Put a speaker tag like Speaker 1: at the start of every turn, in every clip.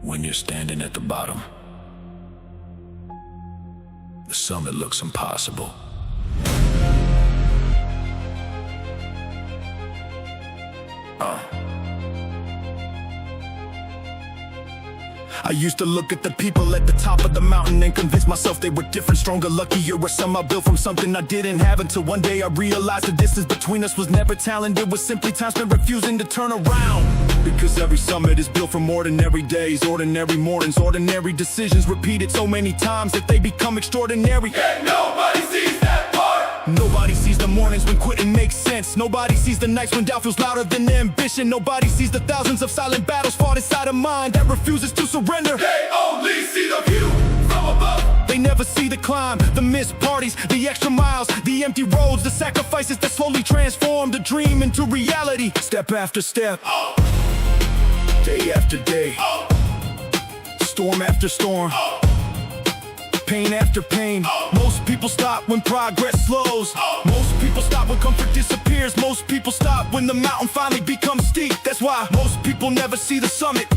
Speaker 1: When you're standing at the bottom, the summit looks impossible. I used to look at the people at the top of the mountain and convince myself they were different, stronger, luckier, or somehow built from something I didn't have, until one day I realized the distance between us was never talent. It was simply time spent refusing to turn around. Because every summit is built from ordinary days, ordinary mornings, ordinary decisions repeated so many times that they become extraordinary.
Speaker 2: And nobody sees that part.
Speaker 1: Nobody sees the mornings when quitting makes sense. Nobody sees the nights when doubt feels louder than ambition. Nobody sees the thousands of silent battles fought inside a mind that refuses to surrender.
Speaker 2: They only see the view from above.
Speaker 1: They never see the climb, the missed parties, the extra miles, the empty roads, the sacrifices that slowly transform the dream into reality. Step after step, day after day, storm after storm, pain after pain. Most people stop when progress slows. Most people stop when comfort disappears. Most people stop when the mountain finally becomes steep. That's why most people never see the summit,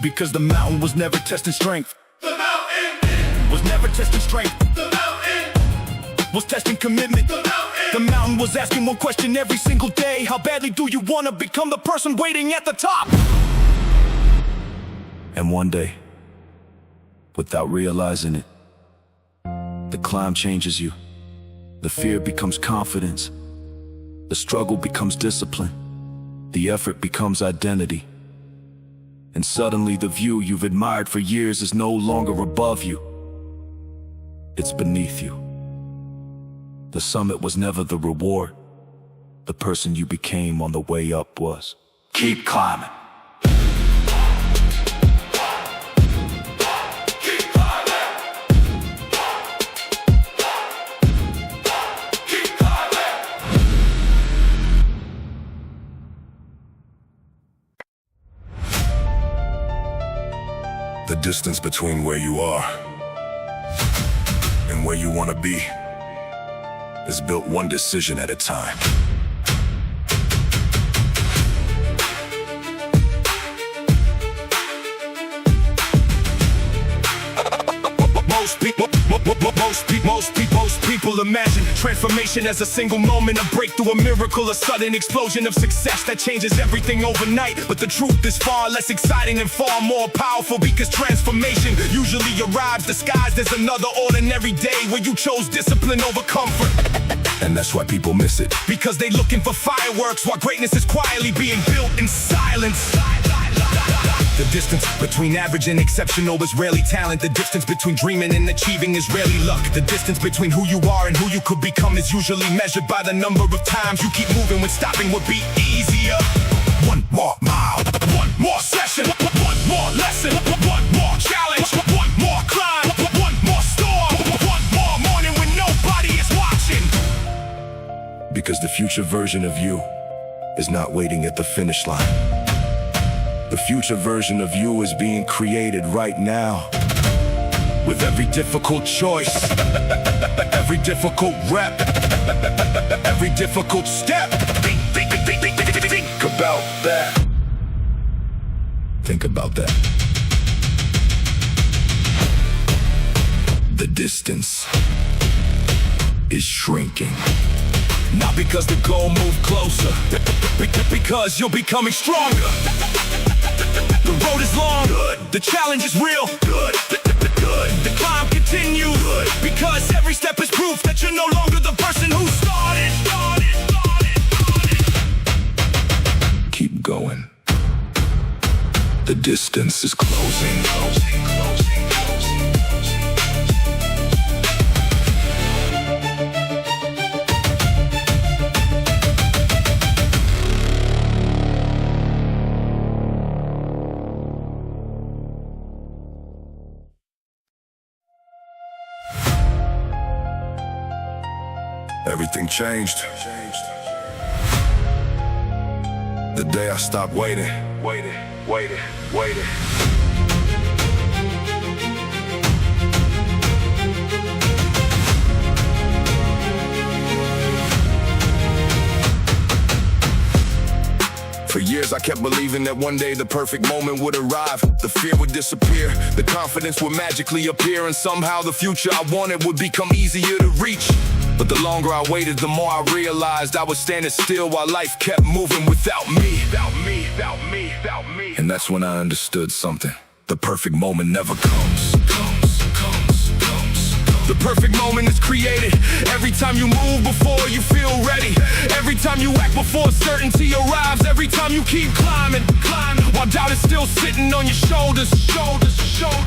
Speaker 1: because the mountain was never testing strength.
Speaker 2: The mountain
Speaker 1: Was never testing strength.
Speaker 2: The mountain
Speaker 1: Was testing commitment.
Speaker 2: The mountain
Speaker 1: The mountain was asking one question every single day: how badly do you want to become the person waiting at the top? And one day, without realizing it, the climb changes you. The fear becomes confidence. The struggle becomes discipline. The effort becomes identity. And suddenly the view you've admired for years is no longer above you. It's beneath you. The summit was never the reward. The person you became on the way up was. Keep climbing.
Speaker 2: keep climbing. Keep climbing.
Speaker 3: The distance between where you are and where you want to be is built one decision at a time.
Speaker 1: Most people imagine transformation as a single moment, a breakthrough, a miracle, a sudden explosion of success that changes everything overnight. But the truth is far less exciting and far more powerful, because transformation usually arrives disguised as another ordinary day where you chose discipline over comfort.
Speaker 3: And that's why people miss it.
Speaker 1: Because they looking for fireworks while greatness is quietly being built in silence. The distance between average and exceptional is rarely talent. The distance between dreaming and achieving is rarely luck. The distance between who you are and who you could become is usually measured by the number of times you keep moving when stopping would be easier.
Speaker 3: One more mile,
Speaker 1: One more session, one more lesson, one more challenge, one more climb, one more storm, one more morning when nobody is watching.
Speaker 3: because the future version of you is not waiting at the finish line. The future version of you is being created right now. With every difficult choice, every difficult rep, every difficult step. Think about that. Think about that. The distance is shrinking.
Speaker 1: Not because the goal moved closer, because you're becoming stronger. The road is long, good. The challenge is real, good. Good. The climb continues, good. Because every step is proof that you're no longer the person who started.
Speaker 3: Keep going. The distance is closing. Everything changed the day I stopped waiting. For years I kept believing that one day the perfect moment would arrive. The fear would disappear, the confidence would magically appear, and somehow the future I wanted would become easier to reach. But the longer I waited, the more I realized I was standing still while life kept moving without me. And that's when I understood something. The perfect moment never comes. The perfect moment is created every time you move before you feel ready. Every time you act before certainty arrives. Every time you keep climbing while doubt is still sitting on your shoulders.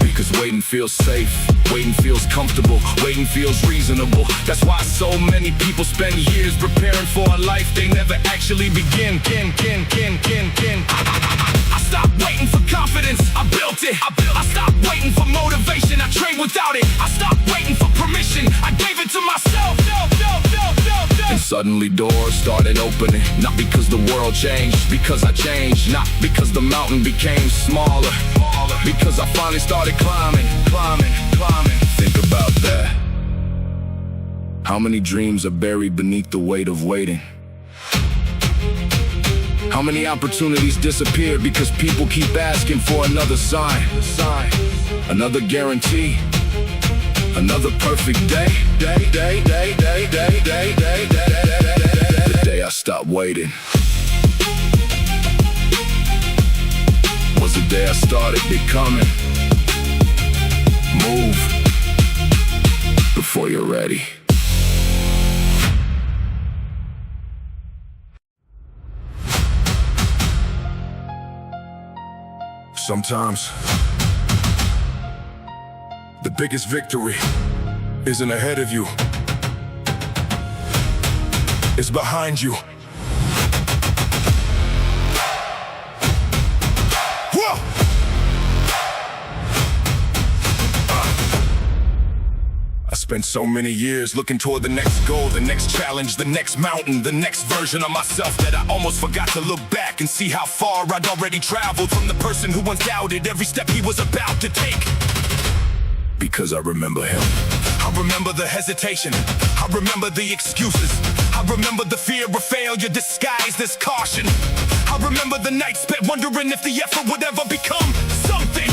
Speaker 3: Because waiting feels safe, waiting feels comfortable, waiting feels reasonable. That's why so many people spend years preparing for a life they never actually begin. I stopped waiting for confidence, I built it. I stopped waiting for motivation, I trained without it. I stopped waiting for permission, I gave it to myself. And suddenly doors started opening. Not because the world changed, because I changed. Not because the mountain became smaller, because I finally started climbing. Think about that. How many dreams are buried beneath the weight of waiting? How many opportunities disappeared because people keep asking for another sign, another guarantee, another perfect day. The day I stopped waiting was the day I started becoming. Move before you're ready. Sometimes the biggest victory isn't ahead of you, it's behind you. Whoa! I spent so many years looking toward the next goal, the next challenge, the next mountain, the next version of myself that I almost forgot to look back and see how far I'd already traveled from the person who once doubted every step he was about to take. Because I remember him. I remember the hesitation. I remember the excuses. I remember the fear of failure disguised as caution. I remember the nights spent wondering if the effort would ever become something.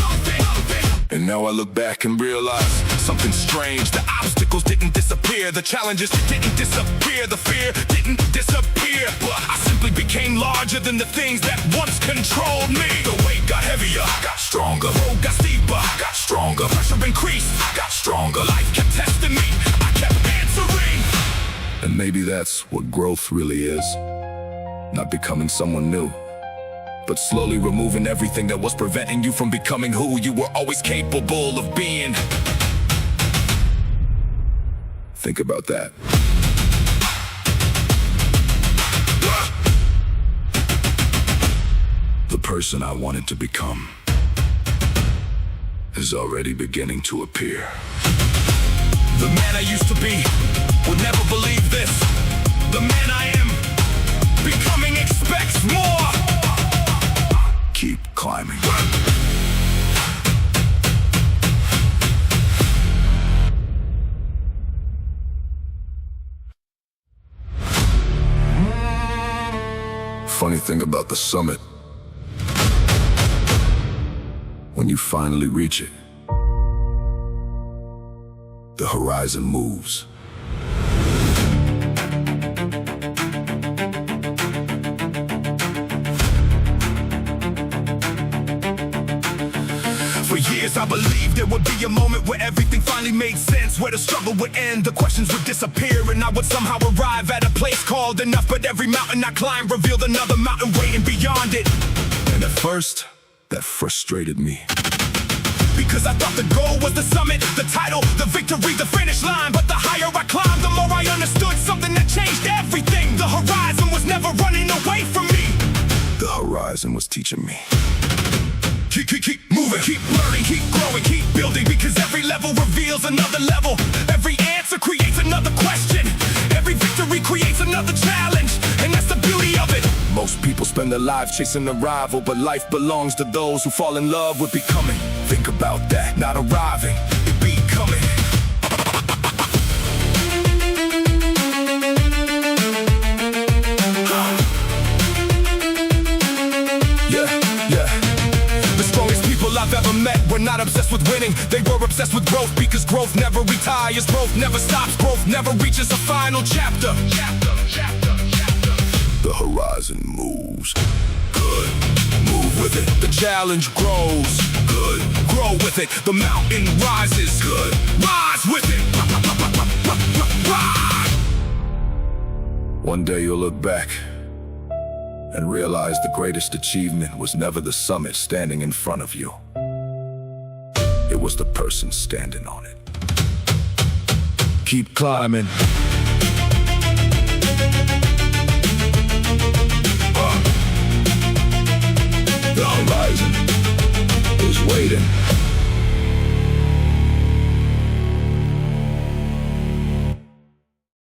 Speaker 3: And now I look back and realize something strange. The obstacles didn't disappear, the challenges didn't disappear, the fear didn't disappear, but I simply became larger than the things that once controlled me. The weight got heavier, got stronger. The road got steeper, got stronger. Pressure increased, got stronger. Life kept testing me, I kept answering. And maybe that's what growth really is. Not becoming someone new, but slowly removing everything that was preventing you from becoming who you were always capable of being. Think about that. The person I wanted to become is already beginning to appear. The man I used to be would never believe this. The man I am becoming expects more. Keep climbing. Funny thing about the summit, when you finally reach it, the horizon moves. For years I believed there would be a moment where everything finally made sense, where the struggle would end, the questions would disappear, and I would somehow arrive at a place called enough. But every mountain I climbed revealed another mountain waiting beyond it. And at first, that frustrated me, because I thought the goal was the summit, the title, the victory, the finish line. But the higher I climbed, the more I understood something that changed everything. The horizon was never running away from me. The horizon was teaching me. Keep moving, keep learning, keep growing, keep building, because every level reveals another level. Every answer creates another question. Every victory creates another challenge, and that's the beauty of it. Most people spend their lives chasing a rival, but life belongs to those who fall in love with becoming. Think about that, not arriving, it becoming. I've ever met were not obsessed with winning. They were obsessed with growth, because growth never retires, growth never stops, growth never reaches a final chapter. The horizon moves. Good. Move with it. The challenge grows. Good. Grow with it. The mountain rises. Good. Rise with it. Rise. One day you'll look back and realize the greatest achievement was never the summit standing in front of you. It was the person standing on it. Keep climbing.